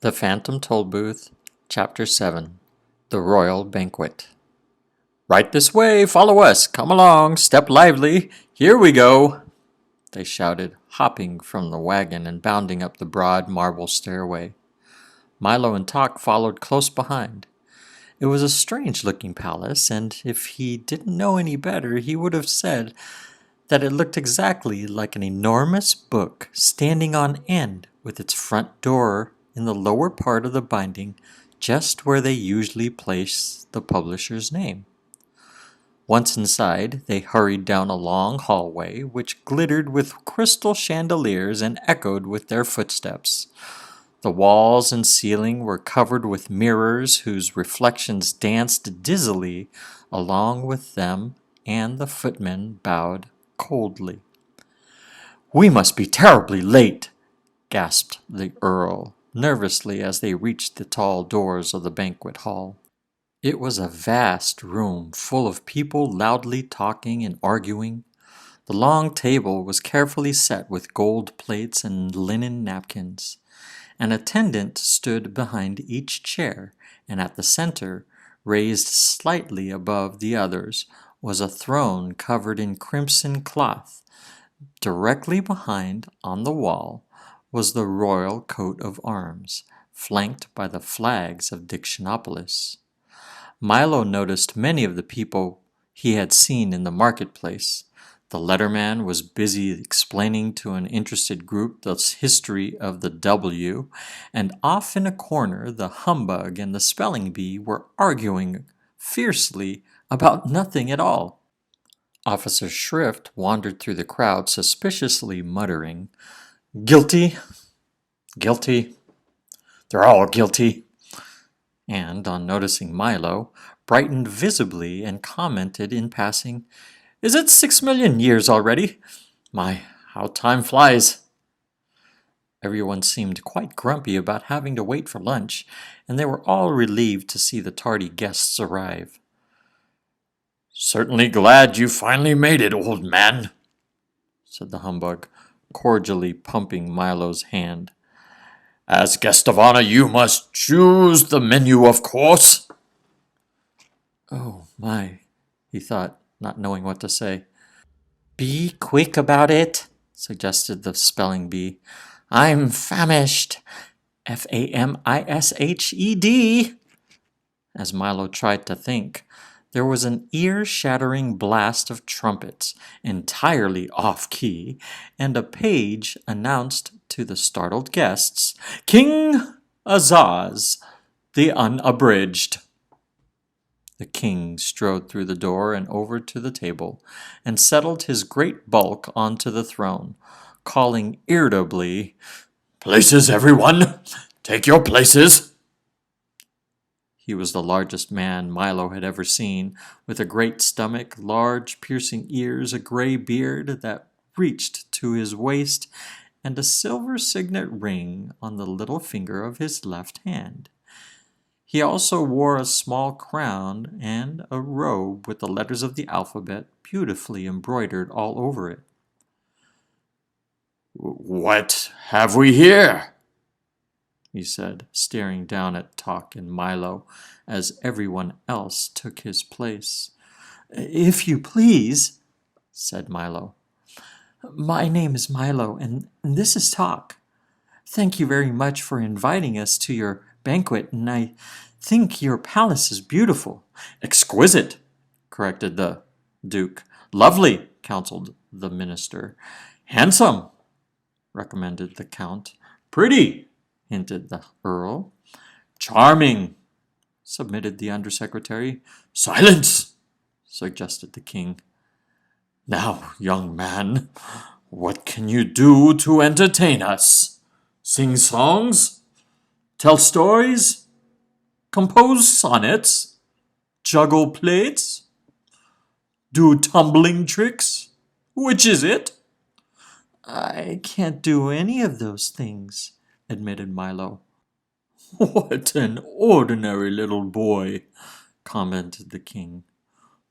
The Phantom Tollbooth, Chapter 7, The Royal Banquet. Right this way, follow us, come along, step lively, here we go, they shouted, hopping from the wagon and bounding up the broad marble stairway. Milo and Tok followed close behind. It was a strange-looking palace, and if he didn't know any better, he would have said that it looked exactly like an enormous book standing on end with its front door in the lower part of the binding, just where they usually place the publisher's name. Once inside, they hurried down a long hallway which glittered with crystal chandeliers and echoed with their footsteps. The walls and ceiling were covered with mirrors whose reflections danced dizzily along with them, and the footmen bowed coldly. "We must be terribly late," gasped the Earl, nervously as they reached the tall doors of the banquet hall. It was a vast room full of people loudly talking and arguing. The long table was carefully set with gold plates and linen napkins. An attendant stood behind each chair, and at the center, raised slightly above the others, was a throne covered in crimson cloth. Directly behind, on the wall, was the royal coat of arms, flanked by the flags of Dictionopolis. Milo noticed many of the people he had seen in the marketplace. The letterman was busy explaining to an interested group the history of the W, and off in a corner the humbug and the spelling bee were arguing fiercely about nothing at all. Officer Shrift wandered through the crowd suspiciously muttering, "Guilty, guilty, they're all guilty," and, on noticing Milo, brightened visibly and commented in passing, "Is it 6 million years already? My, how time flies!" Everyone seemed quite grumpy about having to wait for lunch, and they were all relieved to see the tardy guests arrive. "Certainly glad you finally made it, old man," said the humbug, cordially pumping Milo's hand. "As guest of honor, you must choose the menu, of course." "Oh, my," he thought, not knowing what to say. "Be quick about it," suggested the spelling bee. "I'm famished. Famished. As Milo tried to think, there was an ear-shattering blast of trumpets, entirely off-key, and a page announced to the startled guests, "King Azaz, the Unabridged." The king strode through the door and over to the table, and settled his great bulk onto the throne, calling irritably, "Places, everyone! Take your places!" He was the largest man Milo had ever seen, with a great stomach, large piercing ears, a gray beard that reached to his waist, and a silver signet ring on the little finger of his left hand. He also wore a small crown and a robe with the letters of the alphabet beautifully embroidered all over it. "What have we here?" he said, staring down at Tok and Milo as everyone else took his place. "If you please," said Milo. "My name is Milo, and this is Tok. Thank you very much for inviting us to your banquet, and I think your palace is beautiful." "Exquisite," corrected the Duke. "Lovely," counseled the minister. "Handsome," recommended the Count. "Pretty," hinted the Earl. "Charming," submitted the Undersecretary. "Silence," suggested the King. "Now, young man, what can you do to entertain us? Sing songs? Tell stories? Compose sonnets? Juggle plates? Do tumbling tricks? Which is it?" "I can't do any of those things," admitted Milo. "What an ordinary little boy," commented the king.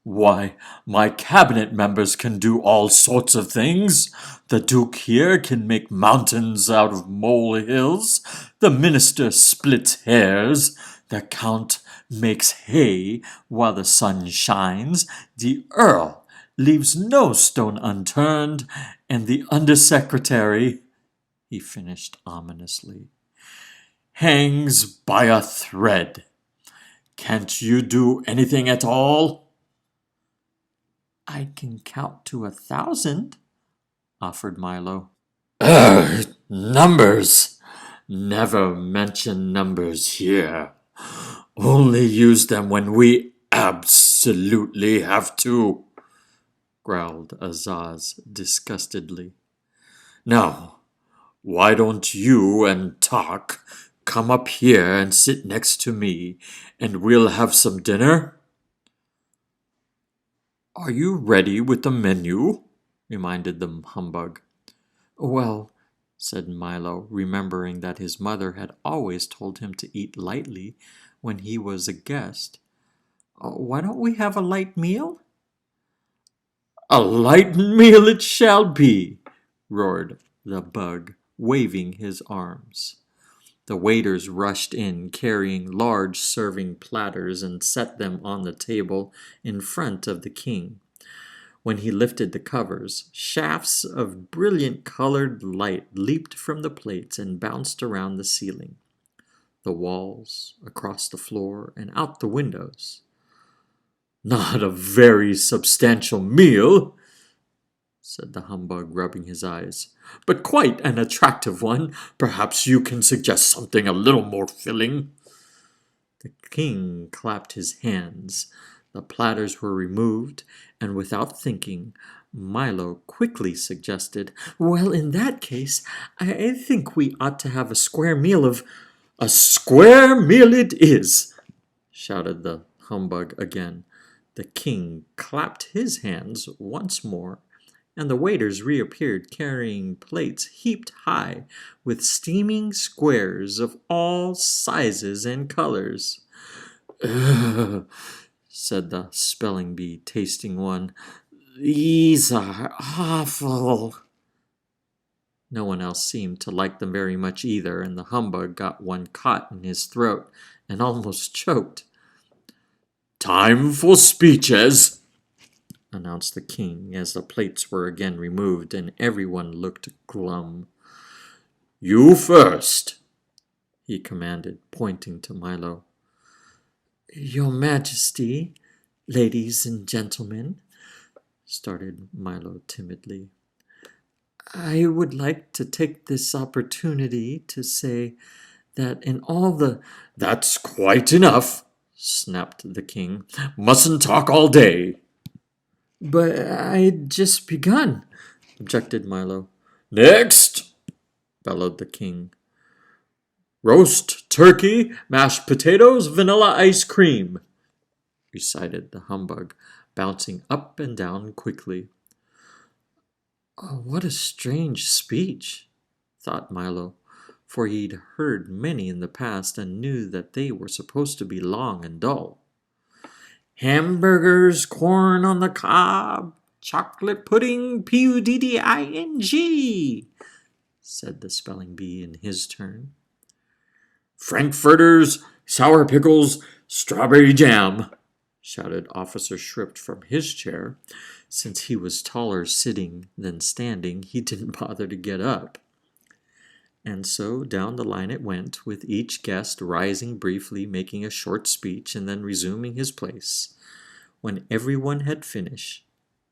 Why, my cabinet members can do all sorts of things. The Duke here can make mountains out of molehills. The minister splits hairs. The Count makes hay while the sun shines. The Earl leaves no stone unturned. And the Undersecretary, he finished ominously, hangs by a thread. Can't you do anything at all? I can count to 1,000, offered Milo. Numbers. Never mention numbers here. Only use them when we absolutely have to, growled Azaz disgustedly. Now, why don't you and Talk come up here and sit next to me, and we'll have some dinner? Are you ready with the menu? Reminded the humbug. Well, said Milo, remembering that his mother had always told him to eat lightly when he was a guest. Why don't we have a light meal? A light meal it shall be, roared the bug, waving his arms. The waiters rushed in, carrying large serving platters, and set them on the table in front of the king. When he lifted the covers, shafts of brilliant colored light leaped from the plates and bounced around the ceiling, the walls, across the floor, and out the windows. Not a very substantial meal, said the humbug, rubbing his eyes, but quite an attractive one. Perhaps you can suggest something a little more filling. The king clapped his hands. The platters were removed, and without thinking, Milo quickly suggested, "Well, in that case, I think we ought to have a square meal of—" "A square meal it is!" shouted the humbug again. The king clapped his hands once more, and the waiters reappeared carrying plates heaped high with steaming squares of all sizes and colors. "Ugh," said the spelling bee, tasting one. "These are awful." No one else seemed to like them very much either, and the humbug got one caught in his throat and almost choked. "Time for speeches," announced the king as the plates were again removed and everyone looked glum. "You first," he commanded, pointing to Milo. "Your Majesty, ladies and gentlemen," started Milo timidly, "I would like to take this opportunity to say that in all the—" "That's quite enough," snapped the king. "Mustn't talk all day." "But I'd just begun," objected Milo. "Next," bellowed the king. "Roast turkey, mashed potatoes, vanilla ice cream," recited the humbug, bouncing up and down quickly. "Oh, what a strange speech," thought Milo, for he'd heard many in the past and knew that they were supposed to be long and dull. "Hamburgers, corn on the cob, chocolate pudding, pudding," said the spelling bee in his turn. "Frankfurters, sour pickles, strawberry jam," shouted Officer Shrift from his chair. Since he was taller sitting than standing, he didn't bother to get up. And so down the line it went, with each guest rising briefly, making a short speech, and then resuming his place. When everyone had finished,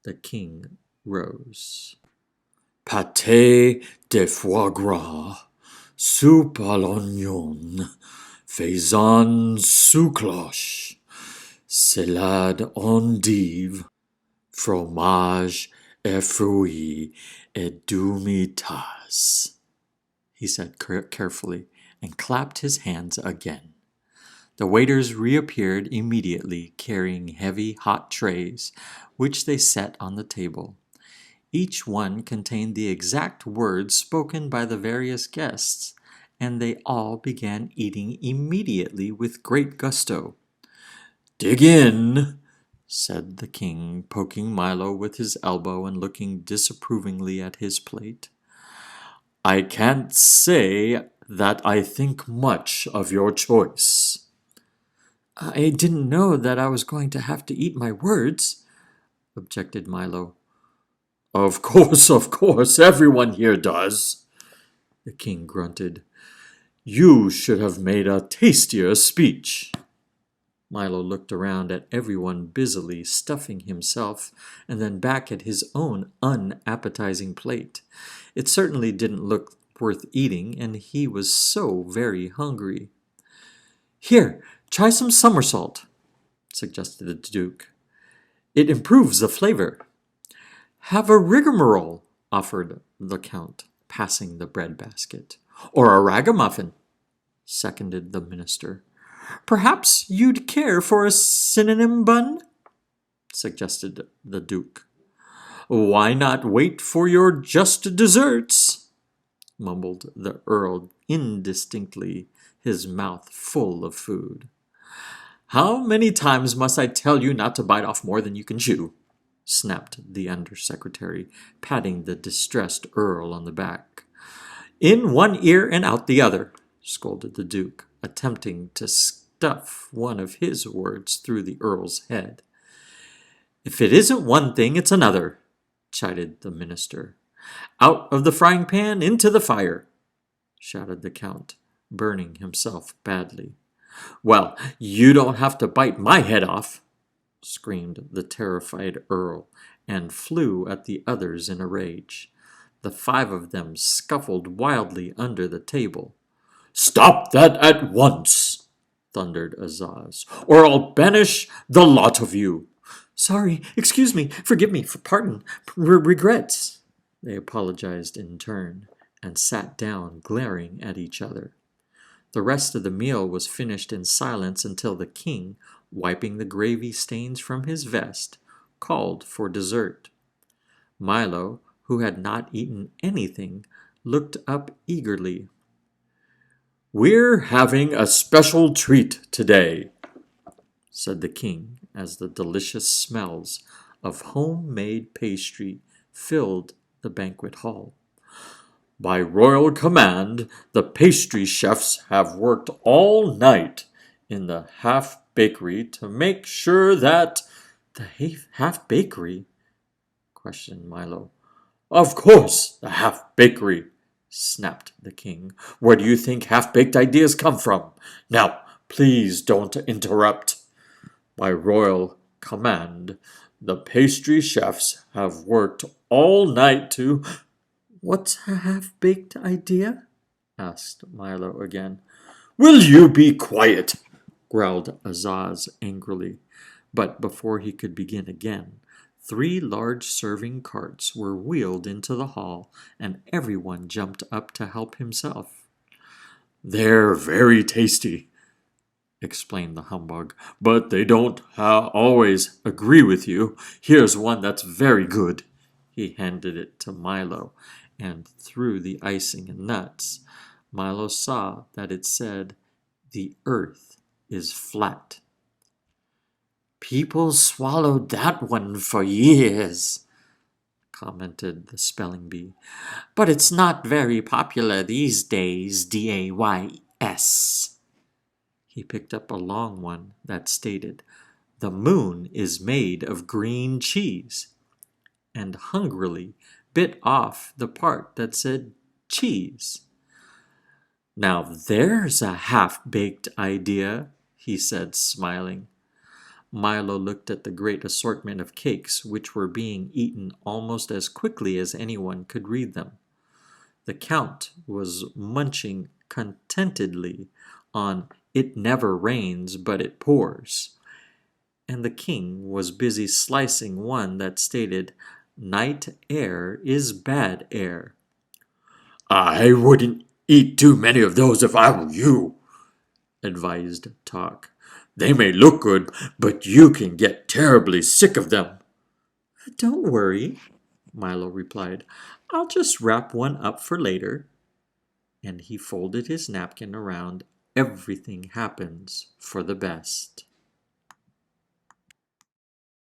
the king rose. "Pâté de foie gras, soupe à l'oignon, faisan sous cloche, salade endive, fromage et fruits et demi-tasse," he said carefully, and clapped his hands again. The waiters reappeared immediately, carrying heavy, hot trays, which they set on the table. Each one contained the exact words spoken by the various guests, and they all began eating immediately with great gusto. "Dig in," said the king, poking Milo with his elbow and looking disapprovingly at his plate. I can't say that I think much of your choice. I didn't know that I was going to have to eat my words, objected Milo. Of course, everyone here does, the king grunted. You should have made a tastier speech. Milo looked around at everyone busily stuffing himself and then back at his own unappetizing plate. It certainly didn't look worth eating, and he was so very hungry. Here, try some somersault, suggested the Duke. It improves the flavor. Have a rigmarole, offered the Count, passing the bread basket. Or a ragamuffin, seconded the minister. Perhaps you'd care for a synonym bun? Suggested the Duke. Why not wait for your just desserts? Mumbled the Earl indistinctly, his mouth full of food. How many times must I tell you not to bite off more than you can chew? Snapped the undersecretary, patting the distressed Earl on the back. In one ear and out the other, scolded the Duke, attempting to stuff one of his words through the Earl's head. If it isn't one thing, it's another, chided the minister. Out of the frying pan into the fire, shouted the Count, burning himself badly. Well, you don't have to bite my head off, screamed the terrified Earl, and flew at the others in a rage. The 5 of them scuffled wildly under the table. Stop that at once, thundered Azaz, or I'll banish the lot of you. Sorry, excuse me, forgive me, pardon, regrets. They apologized in turn and sat down glaring at each other. The rest of the meal was finished in silence until the king, wiping the gravy stains from his vest, called for dessert. Milo, who had not eaten anything, looked up eagerly. We're having a special treat today, said the king, as the delicious smells of homemade pastry filled the banquet hall. By royal command, the pastry chefs have worked all night in the half-bakery to make sure that... The half-bakery? Questioned Milo. Of course, the half-bakery, snapped the king. Where do you think half-baked ideas come from? Now, please don't interrupt. By royal command, the pastry chefs have worked all night to... What's a half-baked idea? Asked Milo again. Will you be quiet? Growled Azaz angrily. But before he could begin again, 3 large serving carts were wheeled into the hall, and everyone jumped up to help himself. They're very tasty, explained the humbug, but they don't always agree with you. Here's one that's very good. He handed it to Milo, and through the icing and nuts, Milo saw that it said, "The earth is flat." People swallowed that one for years, commented the spelling bee. But it's not very popular these days, D-A-Y-S. He picked up a long one that stated, "The moon is made of green cheese," and hungrily bit off the part that said cheese. "Now there's a half-baked idea," he said, smiling. Milo looked at the great assortment of cakes which were being eaten almost as quickly as anyone could read them. The Count was munching contentedly on "It never rains, but it pours," and the king was busy slicing one that stated, "Night air is bad air." I wouldn't eat too many of those if I were you, advised Talk. They may look good, but you can get terribly sick of them. Don't worry, Milo replied. I'll just wrap one up for later. And he folded his napkin around. Everything happens for the best.